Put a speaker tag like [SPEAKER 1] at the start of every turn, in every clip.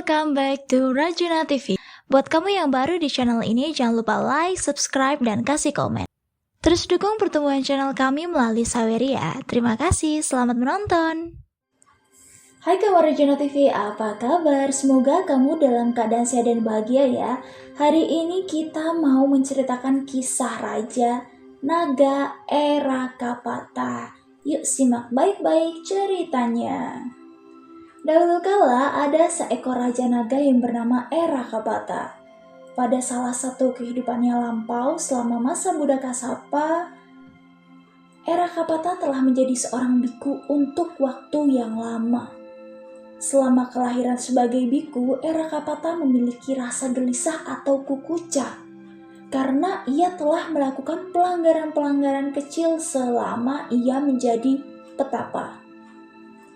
[SPEAKER 1] welcome back to Rajuna TV. Buat kamu yang baru di channel ini, jangan lupa like, subscribe, dan kasih komen. Terus dukung pertumbuhan channel kami melalui Saweria. Terima kasih, selamat menonton. Hai kawan Rajuna TV, apa kabar? Semoga kamu dalam keadaan sehat dan bahagia ya. Hari ini kita mau menceritakan kisah Raja Naga Erakapata. Yuk simak baik-baik ceritanya. Dahulu kala ada seekor raja naga yang bernama Erakapata. Pada salah satu kehidupannya lampau selama masa Buddha Kasapa, Erakapata telah menjadi seorang biku untuk waktu yang lama. Selama kelahiran sebagai biku, Erakapata memiliki rasa gelisah atau kukuca karena ia telah melakukan pelanggaran-pelanggaran kecil selama ia menjadi petapa.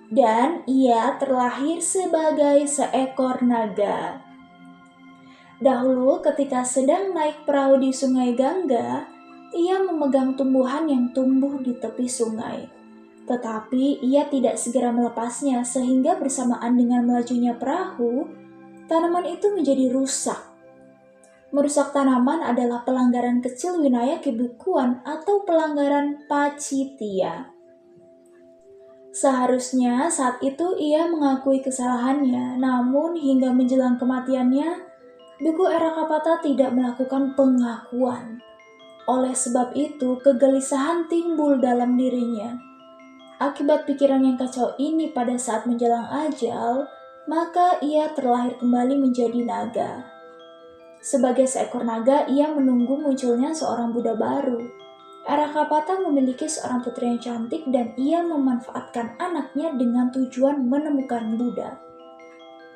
[SPEAKER 1] Dan ia terlahir sebagai seekor naga. Dahulu ketika sedang naik perahu di sungai Gangga, ia memegang tumbuhan yang tumbuh di tepi sungai. Tetapi ia tidak segera melepasnya sehingga bersamaan dengan melajunya perahu, tanaman itu menjadi rusak. Merusak tanaman adalah pelanggaran kecil winaya kebikuan atau pelanggaran pacitya. Seharusnya saat itu ia mengakui kesalahannya, namun hingga menjelang kematiannya, biku Erakapata tidak melakukan pengakuan. Oleh sebab itu, kegelisahan timbul dalam dirinya. Akibat pikiran yang kacau ini pada saat menjelang ajal, maka ia terlahir kembali menjadi naga. Sebagai seekor naga, ia menunggu munculnya seorang Buddha baru. Erakapata memiliki seorang putri yang cantik dan ia memanfaatkan anaknya dengan tujuan menemukan Buddha.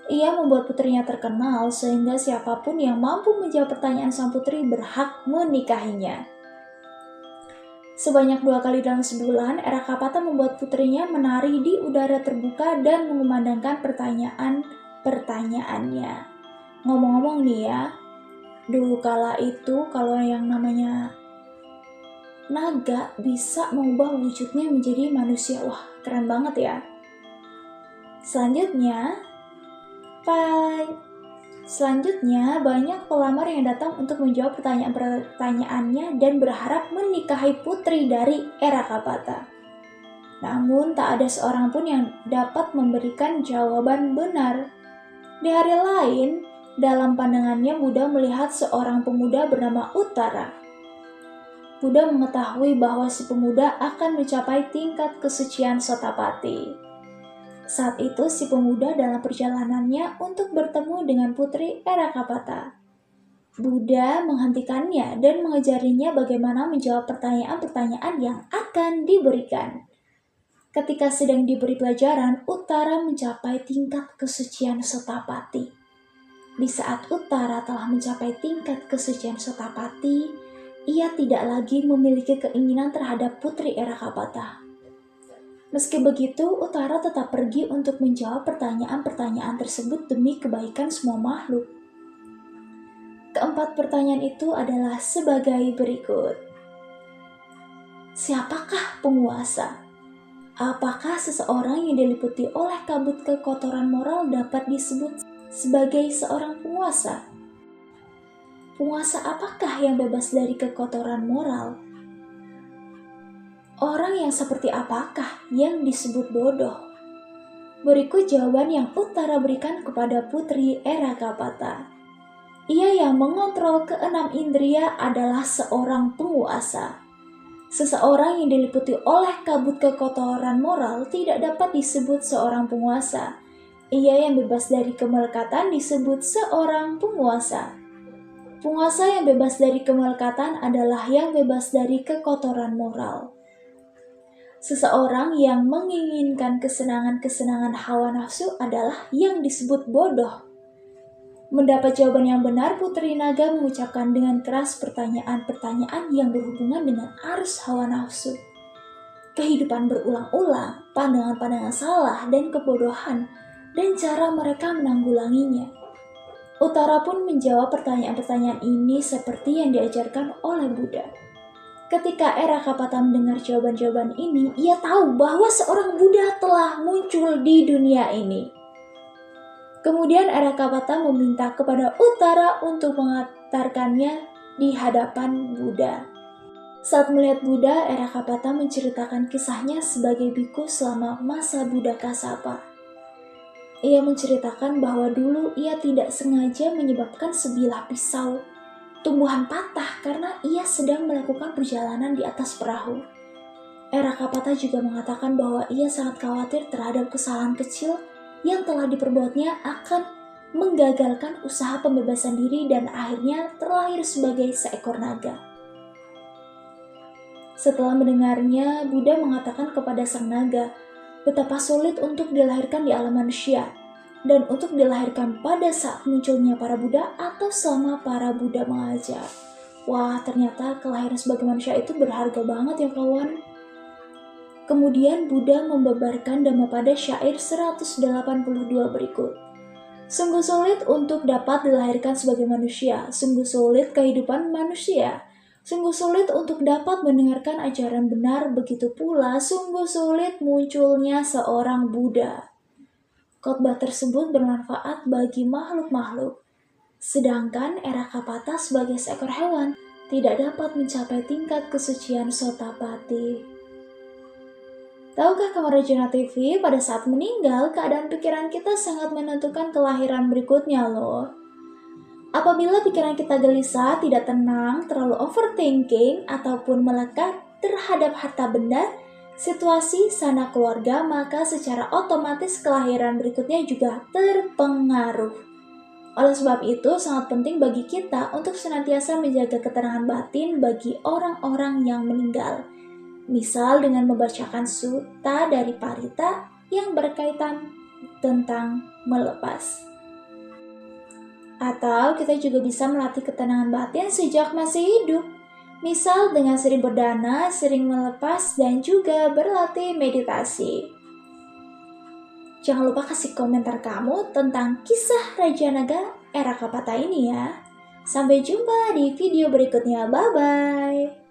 [SPEAKER 1] Ia membuat putrinya terkenal sehingga siapapun yang mampu menjawab pertanyaan sang putri berhak menikahinya. Sebanyak 2 kali dalam sebulan, Erakapata membuat putrinya menari di udara terbuka dan mengumandangkan pertanyaannya. Ngomong-ngomong nih ya, dulu kala itu kalau yang namanya naga bisa mengubah wujudnya menjadi manusia. Wah, keren banget ya. Selanjutnya, banyak pelamar yang datang untuk menjawab pertanyaannya dan berharap menikahi putri dari Erakapata. Namun, tak ada seorang pun yang dapat memberikan jawaban benar. Di hari lain, dalam pandangannya Buddha melihat seorang pemuda bernama Uttara. Buddha mengetahui bahwa si pemuda akan mencapai tingkat kesucian Sotapati. Saat itu si pemuda dalam perjalanannya untuk bertemu dengan putri Erakapata. Buddha menghentikannya dan mengajarinya bagaimana menjawab pertanyaan-pertanyaan yang akan diberikan. Ketika sedang diberi pelajaran, Uttara mencapai tingkat kesucian Sotapati. Di saat Uttara telah mencapai tingkat kesucian Sotapati, ia tidak lagi memiliki keinginan terhadap putri Erakapata. Meski begitu, Uttara tetap pergi untuk menjawab pertanyaan-pertanyaan tersebut demi kebaikan semua makhluk. Keempat pertanyaan itu adalah sebagai berikut. Siapakah penguasa? Apakah seseorang yang diliputi oleh kabut kekotoran moral dapat disebut sebagai seorang penguasa? Penguasa apakah yang bebas dari kekotoran moral? Orang yang seperti apakah yang disebut bodoh? Berikut jawaban yang Uttara berikan kepada putri Erakapata. Ia yang mengontrol keenam indria adalah seorang penguasa. Seseorang yang diliputi oleh kabut kekotoran moral tidak dapat disebut seorang penguasa. Ia yang bebas dari kemelekatan disebut seorang penguasa. Penguasa yang bebas dari kemelekatan adalah yang bebas dari kekotoran moral. Seseorang yang menginginkan kesenangan-kesenangan hawa nafsu adalah yang disebut bodoh. Mendapat jawaban yang benar, Putri Naga mengucapkan dengan keras pertanyaan-pertanyaan yang berhubungan dengan arus hawa nafsu. Kehidupan berulang-ulang, pandangan-pandangan salah dan kebodohan, dan cara mereka menanggulanginya. Uttara pun menjawab pertanyaan-pertanyaan ini seperti yang diajarkan oleh Buddha. Ketika Erakapata mendengar jawaban-jawaban ini, ia tahu bahwa seorang Buddha telah muncul di dunia ini. Kemudian Erakapata meminta kepada Uttara untuk mengantarkannya di hadapan Buddha. Saat melihat Buddha, Erakapata menceritakan kisahnya sebagai biku selama masa Buddha Kasapa. Ia menceritakan bahwa dulu ia tidak sengaja menyebabkan sebilah pisau tumbuhan patah karena ia sedang melakukan perjalanan di atas perahu. Erakapata juga mengatakan bahwa ia sangat khawatir terhadap kesalahan kecil yang telah diperbuatnya akan menggagalkan usaha pembebasan diri dan akhirnya terlahir sebagai seekor naga. Setelah mendengarnya, Buddha mengatakan kepada sang naga betapa sulit untuk dilahirkan di alam manusia dan untuk dilahirkan pada saat munculnya para Buddha atau selama para Buddha mengajar. Wah, ternyata kelahiran sebagai manusia itu berharga banget ya kawan. Kemudian Buddha membeberkan Dhammapada syair 182 berikut. Sungguh sulit untuk dapat dilahirkan sebagai manusia, sungguh sulit kehidupan manusia. Sungguh sulit untuk dapat mendengarkan ajaran benar, begitu pula sungguh sulit munculnya seorang Buddha. Khotbah tersebut bermanfaat bagi makhluk-makhluk, sedangkan Erakapata sebagai seekor hewan tidak dapat mencapai tingkat kesucian Sotapati. Tahukah kamu Rajana TV, pada saat meninggal, keadaan pikiran kita sangat menentukan kelahiran berikutnya loh. Apabila pikiran kita gelisah, tidak tenang, terlalu overthinking, ataupun melekat terhadap harta benda, situasi, sanak keluarga, maka secara otomatis kelahiran berikutnya juga terpengaruh. Oleh sebab itu, sangat penting bagi kita untuk senantiasa menjaga ketenangan batin bagi orang-orang yang meninggal. Misal dengan membacakan sutta dari Parita yang berkaitan tentang melepas. Atau kita juga bisa melatih ketenangan batin sejak masih hidup. Misal dengan sering berdana, sering melepas, dan juga berlatih meditasi. Jangan lupa kasih komentar kamu tentang kisah Raja Naga Erakapata ini ya. Sampai jumpa di video berikutnya. Bye-bye.